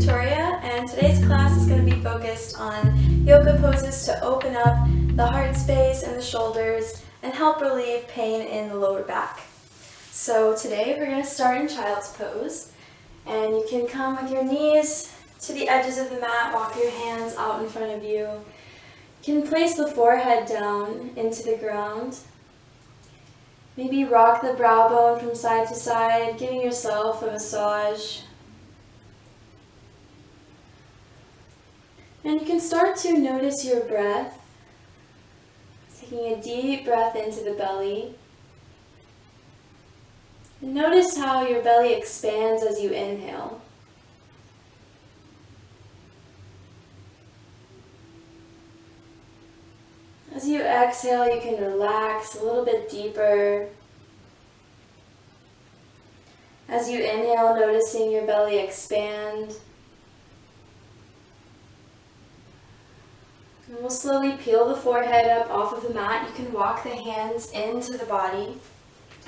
Victoria, and today's class is going to be focused on yoga poses to open up the heart space and the shoulders and help relieve pain in the lower back. So today we're going to start in child's pose, and you can come with your knees to the edges of the mat, walk your hands out in front of you. You can place the forehead down into the ground. Maybe rock the brow bone from side to side, giving yourself a massage. And you can start to notice your breath, taking a deep breath into the belly. And notice how your belly expands as you inhale. As you exhale, you can relax a little bit deeper. As you inhale, noticing your belly expand. And we'll slowly peel the forehead up off of the mat. You can walk the hands into the body.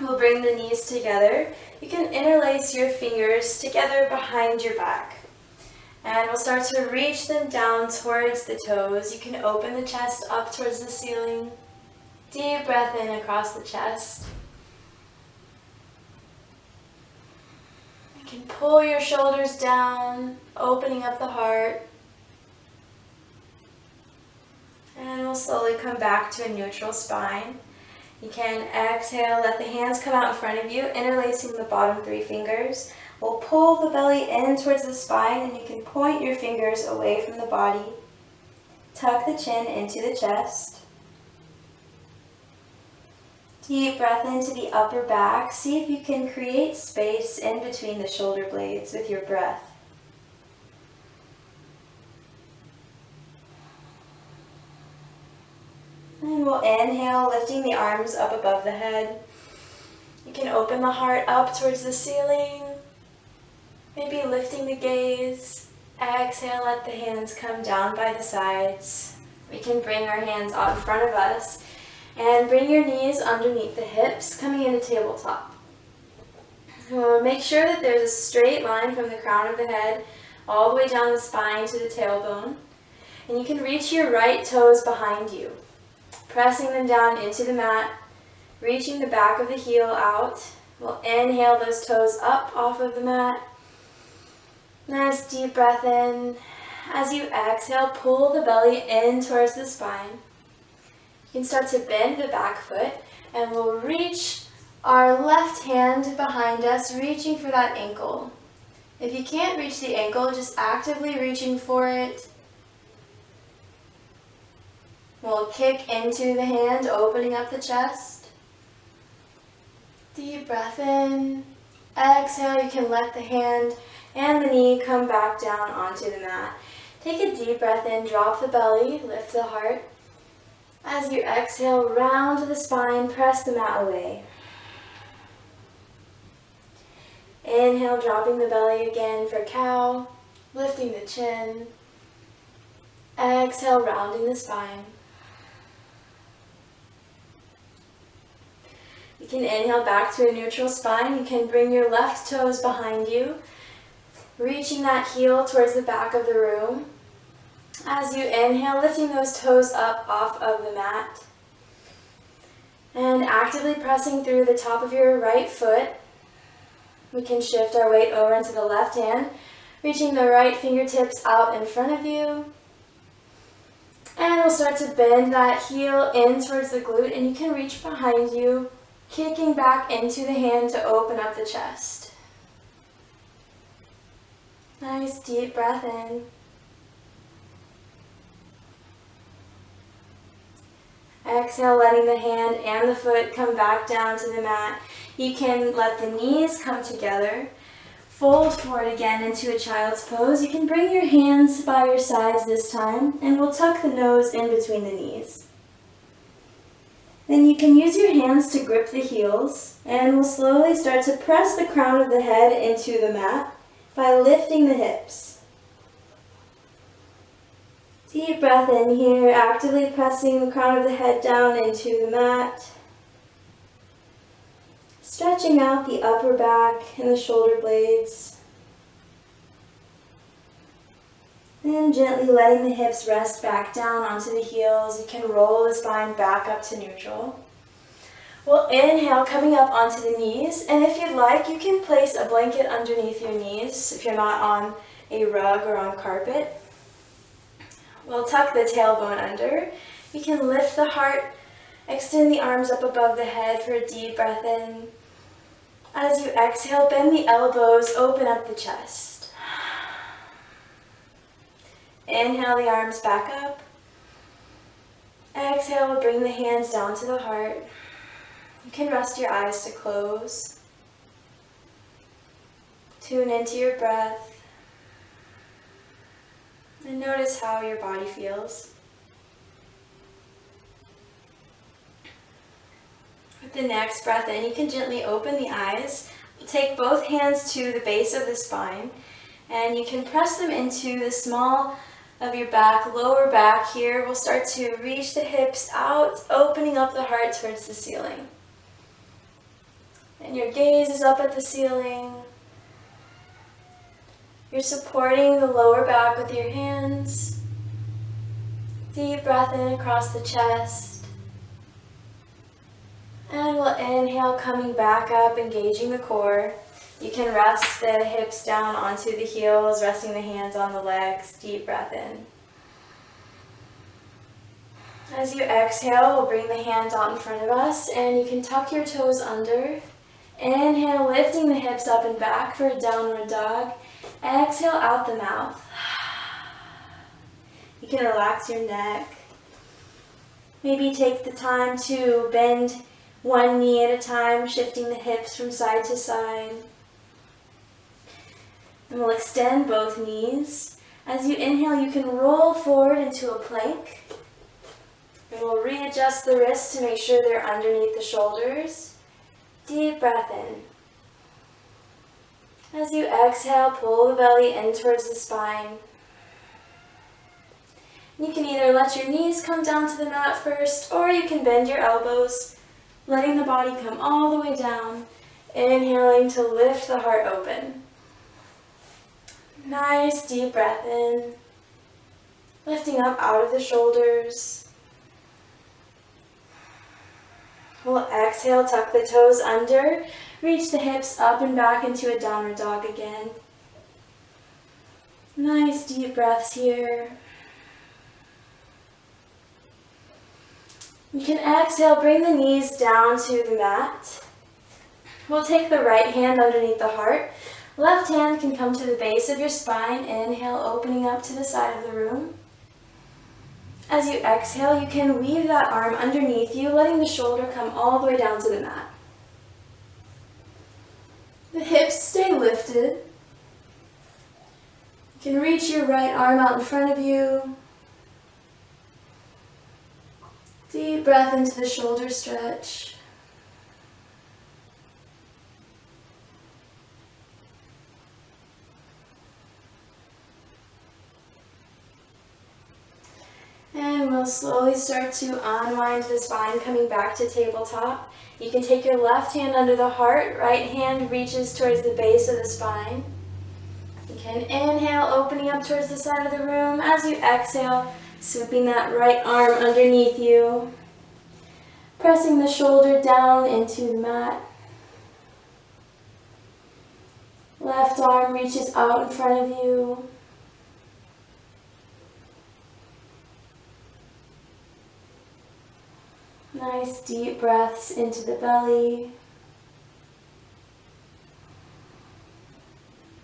We'll bring the knees together. You can interlace your fingers together behind your back. And we'll start to reach them down towards the toes. You can open the chest up towards the ceiling. Deep breath in across the chest. You can pull your shoulders down, opening up the heart. And we'll slowly come back to a neutral spine. You can exhale, let the hands come out in front of you, interlacing the bottom three fingers. We'll pull the belly in towards the spine, and you can point your fingers away from the body. Tuck the chin into the chest. Deep breath into the upper back. See if you can create space in between the shoulder blades with your breath. And we'll inhale, lifting the arms up above the head. You can open the heart up towards the ceiling. Maybe lifting the gaze. Exhale, let the hands come down by the sides. We can bring our hands out in front of us and bring your knees underneath the hips, coming into tabletop. We'll make sure that there's a straight line from the crown of the head all the way down the spine to the tailbone. And you can reach your right toes behind you, pressing them down into the mat, reaching the back of the heel out. We'll inhale those toes up off of the mat. Nice deep breath in. As you exhale, pull the belly in towards the spine. You can start to bend the back foot, and we'll reach our left hand behind us, reaching for that ankle. If you can't reach the ankle, just actively reaching for it. We'll kick into the hand, opening up the chest. Deep breath in. Exhale, you can let the hand and the knee come back down onto the mat. Take a deep breath in, drop the belly, lift the heart. As you exhale, round the spine, press the mat away. Inhale, dropping the belly again for cow, lifting the chin. Exhale, rounding the spine. You can inhale back to a neutral spine. You can bring your left toes behind you, reaching that heel towards the back of the room. As you inhale, lifting those toes up off of the mat. And actively pressing through the top of your right foot. We can shift our weight over into the left hand, reaching the right fingertips out in front of you. And we'll start to bend that heel in towards the glute, and you can reach behind you, kicking back into the hand to open up the chest. Nice deep breath in. Exhale, letting the hand and the foot come back down to the mat. You can let the knees come together. Fold forward again into a child's pose. You can bring your hands by your sides this time, and we'll tuck the nose in between the knees. Then you can use your hands to grip the heels, and we'll slowly start to press the crown of the head into the mat by lifting the hips. Deep breath in here, actively pressing the crown of the head down into the mat. Stretching out the upper back and the shoulder blades. Then gently letting the hips rest back down onto the heels. You can roll the spine back up to neutral. We'll inhale, coming up onto the knees, and if you'd like, you can place a blanket underneath your knees if you're not on a rug or on carpet. We'll tuck the tailbone under. You can lift the heart, extend the arms up above the head for a deep breath in. As you exhale, bend the elbows, open up the chest. Inhale the arms back up. Exhale, bring the hands down to the heart. You can rest your eyes to close. Tune into your breath. And notice how your body feels. With the next breath in, you can gently open the eyes. Take both hands to the base of the spine, and you can press them into the small of your back, lower back here. We'll start to reach the hips out, opening up the heart towards the ceiling. And your gaze is up at the ceiling. You're supporting the lower back with your hands. Deep breath in across the chest. And we'll inhale, coming back up, engaging the core. You can rest the hips down onto the heels, resting the hands on the legs. Deep breath in. As you exhale, we'll bring the hands out in front of us, and you can tuck your toes under. Inhale, lifting the hips up and back for a downward dog. Exhale out the mouth. You can relax your neck. Maybe take the time to bend one knee at a time, shifting the hips from side to side. And we'll extend both knees. As you inhale, you can roll forward into a plank. And we'll readjust the wrists to make sure they're underneath the shoulders. Deep breath in. As you exhale, pull the belly in towards the spine. You can either let your knees come down to the mat first, or you can bend your elbows, letting the body come all the way down, inhaling to lift the heart open. Nice deep breath in, lifting up out of the shoulders. We'll exhale, tuck the toes under, reach the hips up and back into a downward dog again. Nice deep breaths here. You can exhale, bring the knees down to the mat. We'll take the right hand underneath the heart. Left hand can come to the base of your spine. Inhale, opening up to the side of the room. As you exhale, you can weave that arm underneath you, letting the shoulder come all the way down to the mat. The hips stay lifted. You can reach your right arm out in front of you. Deep breath into the shoulder stretch. And we'll slowly start to unwind the spine, coming back to tabletop. You can take your left hand under the heart, right hand reaches towards the base of the spine. You can inhale, opening up towards the side of the room. As you exhale, swooping that right arm underneath you, pressing the shoulder down into the mat. Left arm reaches out in front of you. Nice deep breaths into the belly.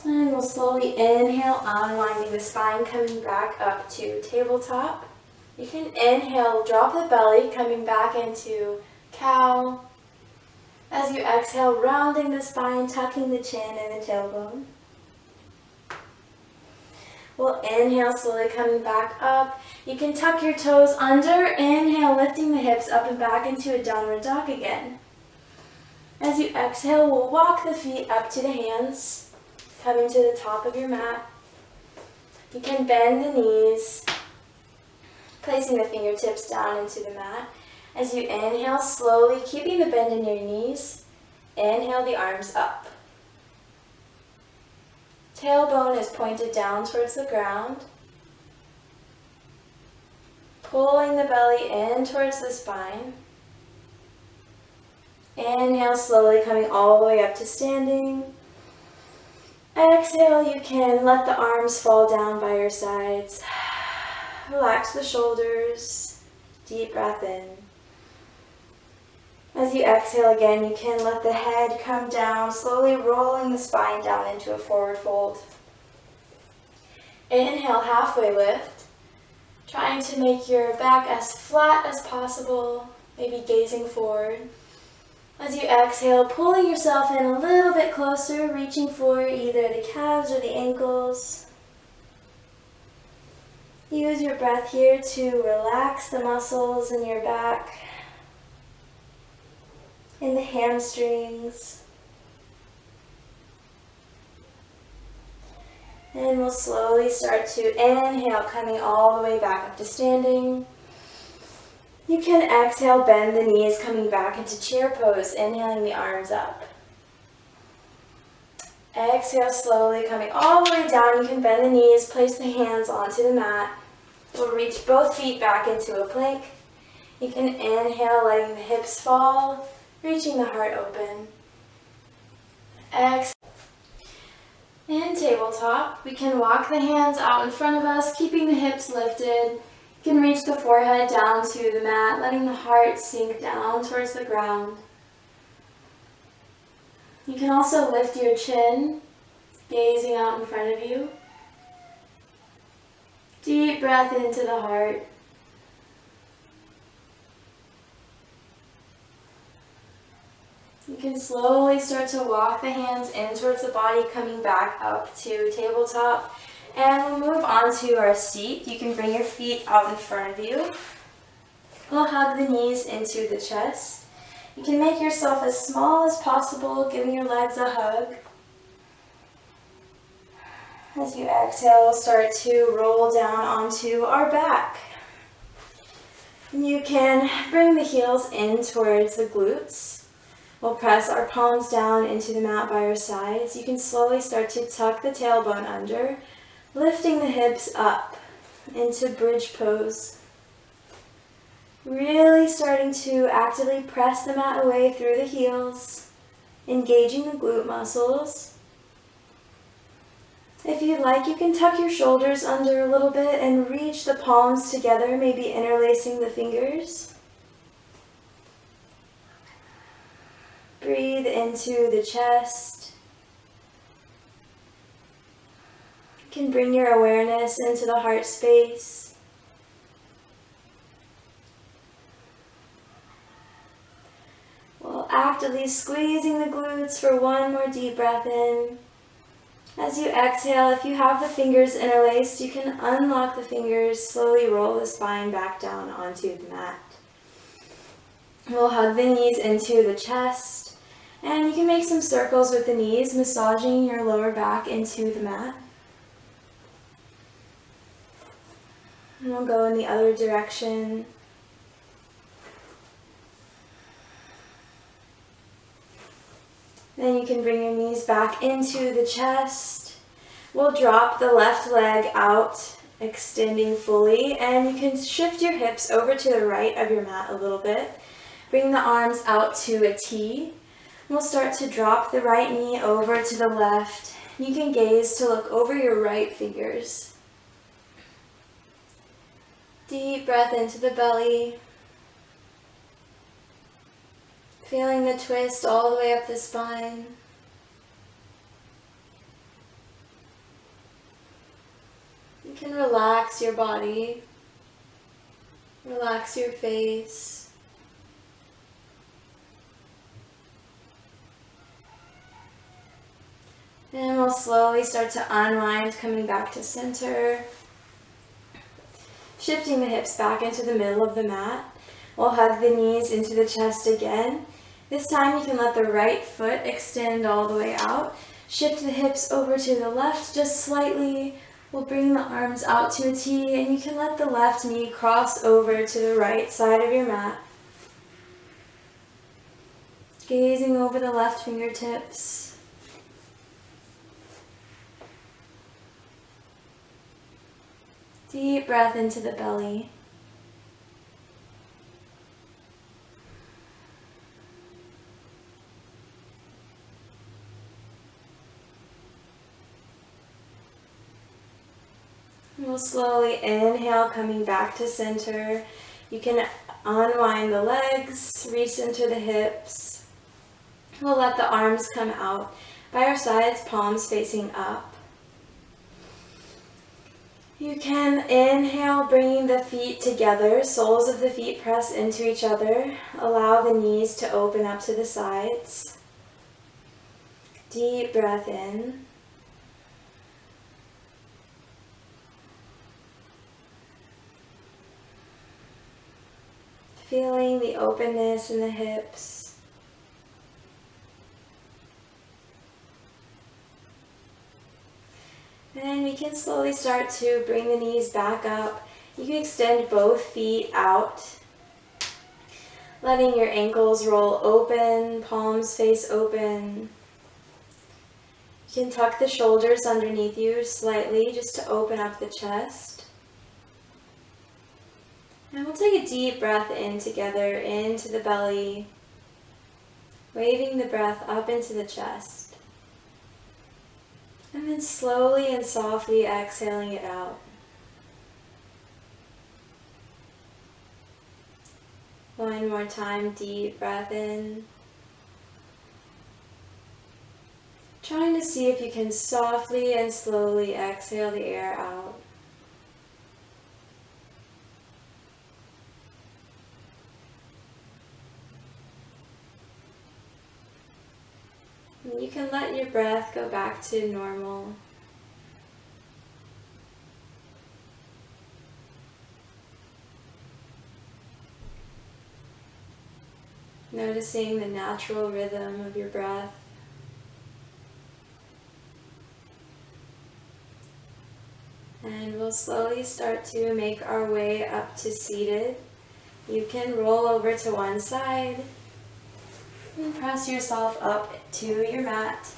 And we'll slowly inhale, unwinding the spine, coming back up to tabletop. You can inhale, drop the belly, coming back into cow. As you exhale, rounding the spine, tucking the chin and the tailbone. We'll inhale, slowly coming back up. You can tuck your toes under. Inhale, lifting the hips up and back into a downward dog again. As you exhale, we'll walk the feet up to the hands, coming to the top of your mat. You can bend the knees, placing the fingertips down into the mat. As you inhale, slowly keeping the bend in your knees, inhale the arms up. Tailbone is pointed down towards the ground. pulling the belly in towards the spine. Inhale, slowly coming all the way up to standing. Exhale, you can let the arms fall down by your sides. Relax the shoulders. Deep breath in. As you exhale again, you can let the head come down, slowly rolling the spine down into a forward fold. Inhale, halfway lift. Trying to make your back as flat as possible, maybe gazing forward. As you exhale, pulling yourself in a little bit closer, reaching for either the calves or the ankles. Use your breath here to relax the muscles in your back, in the hamstrings. And we'll slowly start to inhale, coming all the way back up to standing. You can exhale, bend the knees, coming back into chair pose, inhaling the arms up. Exhale, slowly coming all the way down. You can bend the knees, place the hands onto the mat. We'll reach both feet back into a plank. You can inhale, letting the hips fall, reaching the heart open. Exhale. In tabletop, we can walk the hands out in front of us, keeping the hips lifted. You can reach the forehead down to the mat, letting the heart sink down towards the ground. You can also lift your chin, gazing out in front of you. Deep breath into the heart. You can slowly start to walk the hands in towards the body, coming back up to tabletop. And we'll move on to our seat. You can bring your feet out in front of you. We'll hug the knees into the chest. You can make yourself as small as possible, giving your legs a hug. As you exhale, we'll start to roll down onto our back. You can bring the heels in towards the glutes. We'll press our palms down into the mat by our sides. You can slowly start to tuck the tailbone under, lifting the hips up into bridge pose. Really starting to actively press the mat away through the heels, engaging the glute muscles. If you'd like, you can tuck your shoulders under a little bit and reach the palms together, maybe interlacing the fingers. Breathe into the chest. You can bring your awareness into the heart space. While actively squeezing the glutes for one more deep breath in. As you exhale, if you have the fingers interlaced, you can unlock the fingers, slowly roll the spine back down onto the mat. We'll hug the knees into the chest. And you can make some circles with the knees, massaging your lower back into the mat. And we'll go in the other direction. Then you can bring your knees back into the chest. We'll drop the left leg out, extending fully, and you can shift your hips over to the right of your mat a little bit. Bring the arms out to a T. We'll start to drop the right knee over to the left. You can gaze to look over your right fingers. Deep breath into the belly. Feeling the twist all the way up the spine. You can relax your body. Relax your face. And we'll slowly start to unwind, coming back to center. Shifting the hips back into the middle of the mat. We'll hug the knees into the chest again. This time you can let the right foot extend all the way out. Shift the hips over to the left just slightly. We'll bring the arms out to a T, and you can let the left knee cross over to the right side of your mat. Gazing over the left fingertips. Deep breath into the belly. We'll slowly inhale, coming back to center. You can unwind the legs, recenter the hips. We'll let the arms come out by our sides, palms facing up. You can inhale, bringing the feet together. Soles of the feet press into each other. Allow the knees to open up to the sides. Deep breath in. Feeling the openness in the hips. And we can slowly start to bring the knees back up. You can extend both feet out, letting your ankles roll open, palms face open. You can tuck the shoulders underneath you slightly just to open up the chest. And we'll take a deep breath in together, into the belly, waving the breath up into the chest. And then slowly and softly exhaling it out. One more time, deep breath in. Trying to see if you can softly and slowly exhale the air out. And you can let your breath go back to normal. Noticing the natural rhythm of your breath. And we'll slowly start to make our way up to seated. You can roll over to one side and press yourself up to your mat.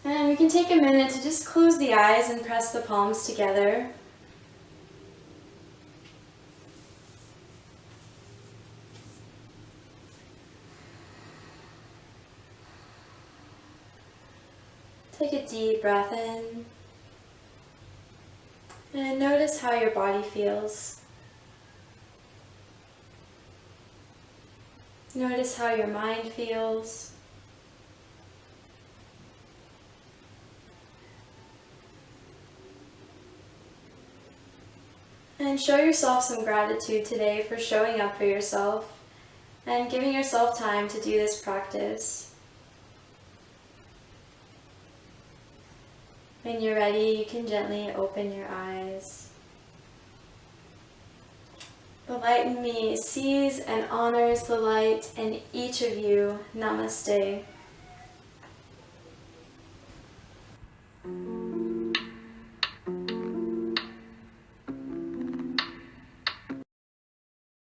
And we can take a minute to just close the eyes and press the palms together. Take a deep breath in. And notice how your body feels. Notice how your mind feels. And show yourself some gratitude today for showing up for yourself and giving yourself time to do this practice. When you're ready, you can gently open your eyes. The light in me sees and honors the light in each of you. Namaste.